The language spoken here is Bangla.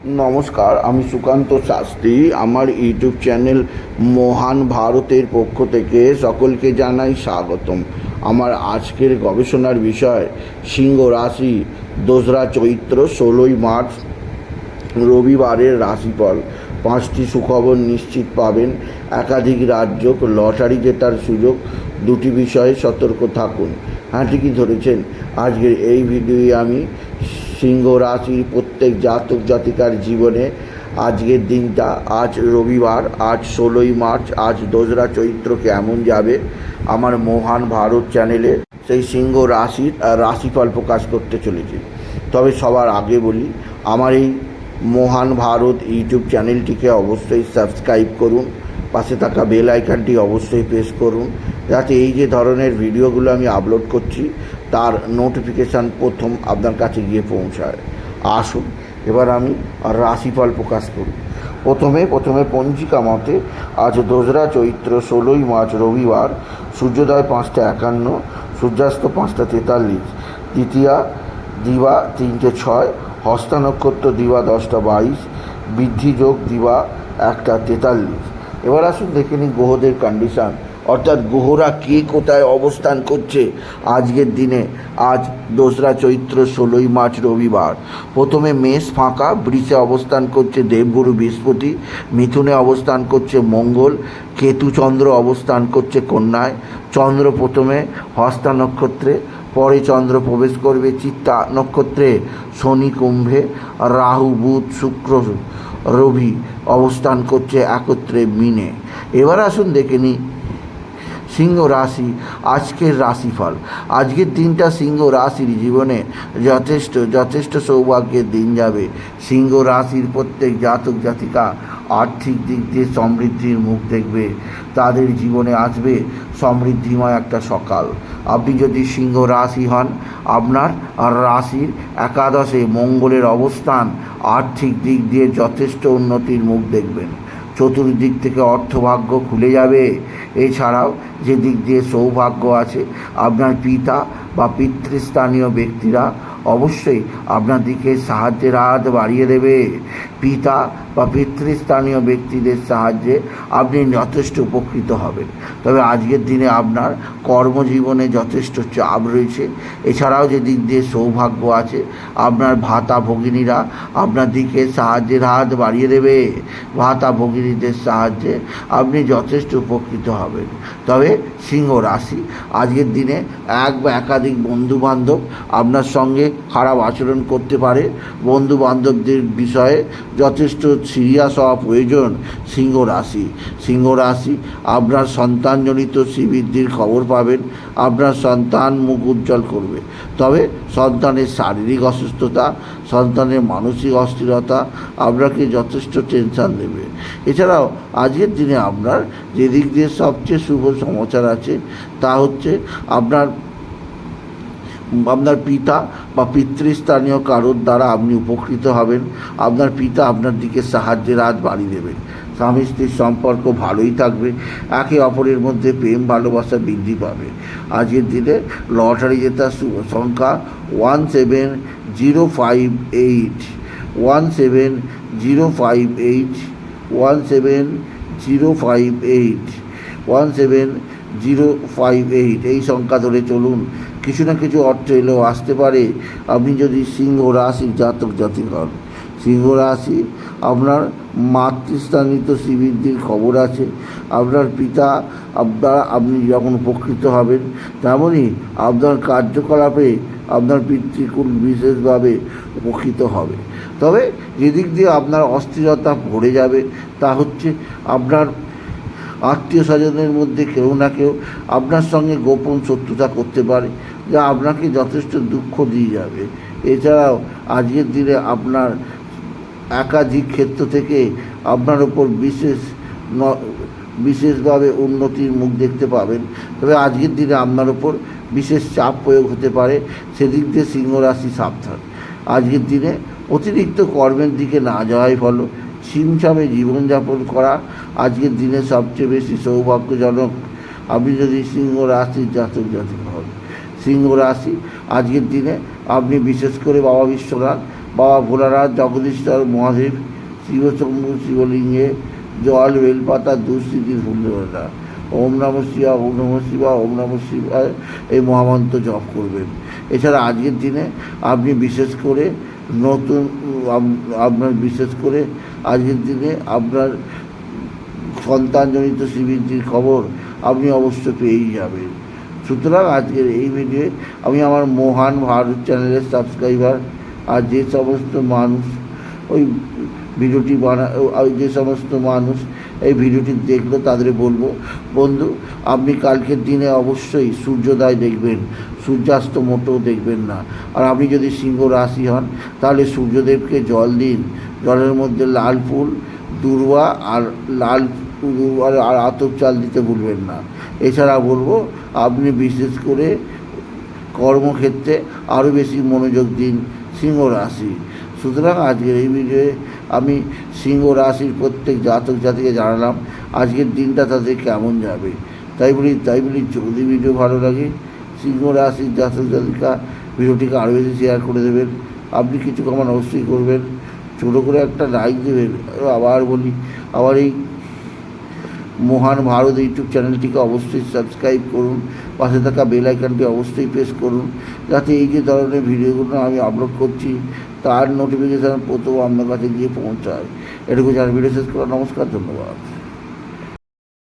নমস্কার, আমি সুকান্ত শাস্ত্রী। আমার ইউটিউব চ্যানেল মহান ভারতের পক্ষ থেকে সকলকে জানাই স্বাগতম। আমার আজকের গবেষণার বিষয় সিংহ রাশি, 2রা চৈত্র, 16ই মার্চ রবিবারের রাশিফল। 5টি সুখবর নিশ্চিত পাবেন, একাধিক রাজ্য, লটারি জেতার সুযোগ। 2টি বিষয়ে সতর্ক থাকুন। হ্যাঁ, ঠিকই ধরেছেন। আজকের এই ভিডিওয়ে আমি সিংহ রাশির প্রত্যেক জাতক জাতিকার জীবনে আজকের দিনটা, আজ রবিবার, আজ 16ই মার্চ, আজ 2রা চৈত্র কেমন যাবে, আমার মহান ভারত চ্যানেলে সেই সিংহ রাশির রাশিফল প্রকাশ করতে চলেছি। তবে সবার আগে বলি, আমার এই মহান ভারত ইউটিউব চ্যানেলটিকে অবশ্যই সাবস্ক্রাইব করুন, পাশে থাকা বেল আইকনটি অবশ্যই প্রেস করুন, যাতে এই যে ধরনের ভিডিওগুলো আমি আপলোড করছি তার নোটিফিকেশান প্রথম আপনার কাছে গিয়ে পৌঁছায়। আসুন এবার আমি রাশিফল প্রকাশ করি। প্রথমে পঞ্জিকা মতে আজ 2রা চৈত্র, 16ই মার্চ রবিবার। সূর্যোদয় 5টা 51, সূর্যাস্ত 5টা 43, তৃতীয়া দিবা 3টে 6, হস্তা নক্ষত্র দিবা 10টা 22, বৃদ্ধি যোগ দিবা 1টা 43। এবার আসুন দেখে নিই গ্রহদের কন্ডিশান, অর্থাৎ গ্রহরা কে কোথায় অবস্থান করছে আজকের দিনে, আজ 2রা চৈত্র, 16ই মার্চ রবিবার। প্রথমে মেষ ফাঁকা, বৃষে অবস্থান করছে দেবগুরু বৃহস্পতি, মিথুনে অবস্থান করছে মঙ্গল, কেতু চন্দ্র অবস্থান করছে কন্যায়। চন্দ্র প্রথমে হস্তা নক্ষত্রে, পরে চন্দ্র প্রবেশ করবে চিত্তা নক্ষত্রে, শনি কুম্ভে, রাহু বুধ শুক্র রবি অবস্থান করছে একত্রে মিনে। এবার আসুন দেখে নিই সিংহ রাশি আজকের রাশিফল। আজকের দিনটা সিংহ রাশির জীবনে যথেষ্ট সৌভাগ্যের দিন যাবে। সিংহ রাশির প্রত্যেক জাতক জাতিকা আর্থিক দিক দিয়ে সমৃদ্ধির মুখ দেখবে। তাদের জীবনে আসবে সমৃদ্ধিময় একটা সকাল। আপনি যদি সিংহ রাশি হন, আপনার রাশির একাদশে মঙ্গলের অবস্থান আর্থিক দিক দিয়ে যথেষ্ট উন্নতির মুখ দেখবেন। চতুর্দিক থেকে অর্থভাগ্য খুলে যাবে। এছাড়াও যে দিক দিয়ে সৌভাগ্য আছে, আপনার পিতা বা পিতৃস্থানীয় ব্যক্তিরা অবশ্যই আপনার দিকে সাহায্যের হাত বাড়িয়ে দেবে। পিতা বা পিতৃস্থানীয় ব্যক্তিদের সাহায্যে আপনি যথেষ্ট উপকৃত হবেন। তবে আজকের দিনে আপনার কর্মজীবনে যথেষ্ট চাপ রয়েছে। এছাড়াও যে দিক দিয়ে সৌভাগ্য আছে, আপনার ভাতা ভগিনীরা আপনার দিকে সাহায্যের হাত বাড়িয়ে দেবে। ভাতা ভগিনীদের সাহায্যে আপনি যথেষ্ট উপকৃত হবেন। তবে সিংহ রাশি আজকের দিনে এক বা একাধিক বন্ধুবান্ধব আপনার সঙ্গে খারাপ আচরণ করতে পারে। বন্ধুবান্ধবদের বিষয়ে যথেষ্ট সিরিয়াস হওয়া প্রয়োজন। সিংহ রাশি আপনার সন্তানজনিত শ্রীবৃদ্ধির খবর পাবেন। আপনার সন্তান মুখ উজ্জ্বল করবে। তবে সন্তানের শারীরিক অসুস্থতা, সন্তানের মানসিক অস্থিরতা আপনাকে যথেষ্ট টেনশান দেবে। এছাড়াও আজকের দিনে আপনার যে দিক দিয়ে সবচেয়ে শুভ সমাচার আছে তা হচ্ছে আপনার পিতা বা পিতৃস্থানীয় কারোর দ্বারা আপনি উপকৃত হবেন। আপনার পিতা আপনার দিকে সাহায্যের হাত বাড়িয়ে দেবেন। স্বামী স্ত্রীর সম্পর্ক ভালোই থাকবে। একে অপরের মধ্যে প্রেম ভালোবাসা বৃদ্ধি পাবে। আজকের দিনে লটারি জেতার সংখ্যা 17058, 17058, 17058, 17058 এই সংখ্যা ধরে চলুন। কিছু না কিছু অর্থ এলেও আসতে পারে আপনি যদি সিংহ রাশির জাতক জাতিক হন। সিংহ রাশি আপনার মাতৃস্থানিত শ্রীবৃদ্ধির খবর আছে। আপনার পিতা আপনি যখন উপকৃত হবেন, তেমনই আপনার কার্যকলাপে আপনার পিতৃকুল বিশেষভাবে উপকৃত হবে। তবে যেদিক দিয়ে আপনার অস্থিরতা ভরে যাবে তা হচ্ছে আপনার আত্মীয় স্বজনের মধ্যে কেউ না কেউ আপনার সঙ্গে গোপন শত্রুতা করতে পারে, যা আপনাকে যথেষ্ট দুঃখ দিয়ে যাবে। এছাড়াও আজকের দিনে আপনার একাধিক ক্ষেত্র থেকে আপনার ওপর বিশেষভাবে উন্নতির মুখ দেখতে পাবেন। তবে আজকের দিনে আপনার ওপর বিশেষ চাপ প্রয়োগ হতে পারে, সেদিক দিয়ে সিংহ রাশি সাবধান। আজকের দিনে অতিরিক্ত কর্মের দিকে না যাওয়াই ভালো। ছিমছামে জীবনযাপন করা আজকের দিনে সবচেয়ে বেশি সৌভাগ্যজনক আপনি যদি সিংহ রাশির জাতক জাতিক হন। সিংহ রাশি আজকের দিনে আপনি বিশেষ করে বাবা বিশ্বনাথ বাবা ভোলানাথ জগদীশ্বর মহাদেব শিবশম্ভু শিবলিঙ্গে জল বেলপাতা দুঃস্থিতির ফুলদেবতা ওম নমঃ শিবায় ওম নমঃ শিবায় ওম নমঃ শিবায় এই মহামন্ত্র জপ করবেন। এছাড়া আজকের দিনে আপনি বিশেষ করে আজকের দিনে আপনার সন্তানজনিত শিবিরটির খবর আপনি অবশ্য পেয়েই যাবেন। সুতরাং আজকের এই ভিডিওয়ে আমি আমার মহান ভারত চ্যানেলের সাবস্ক্রাইবার আর যে সমস্ত মানুষ এই ভিডিওটি দেখলো তাদের বলবো, বন্ধু আপনি কালকের দিনে অবশ্যই সূর্যোদয় দেখবেন, সূর্যাস্ত মোটেও দেখবেন না। আর আপনি যদি সিংহ রাশি হন তাহলে সূর্যদেবকে জল দিন, জলের মধ্যে লাল ফুল দূর্বা আর আতপ চাল দিতে ভুলবেন না। এছাড়া বলবো আপনি বিশেষ করে কর্মক্ষেত্রে আরও বেশি মনোযোগ দিন সিংহ রাশি। সুতরাং আজকের এই ভিডিওয়ে আমি সিংহ রাশির প্রত্যেক জাতক জাতিকে জানালাম আজকের দিনটা তাদের কেমন যাবে। তাই বলি যদি ভিডিও ভালো লাগে সিংহ রাশির জাতক জাতিকা ভিডিওটিকে আরও বেশি শেয়ার করে দেবেন। আপনি কিছু কমান অবশ্যই করবেন, ছোটো করে একটা লাইক দেবেন। আবার এই মহান ভারত ইউটিউব চ্যানেলটিকে অবশ্যই সাবস্ক্রাইব করুন, পাশে থাকা বেল আইকনটি অবশ্যই প্রেস করুন, যাতে এই যে ধরনের ভিডিওগুলো আমি আপলোড করছি তার নোটিফিকেশান প্রথম আপনার কাছে গিয়ে পৌঁছায়। এটুকু জানার ভিডিও শেষ করা। নমস্কার, ধন্যবাদ।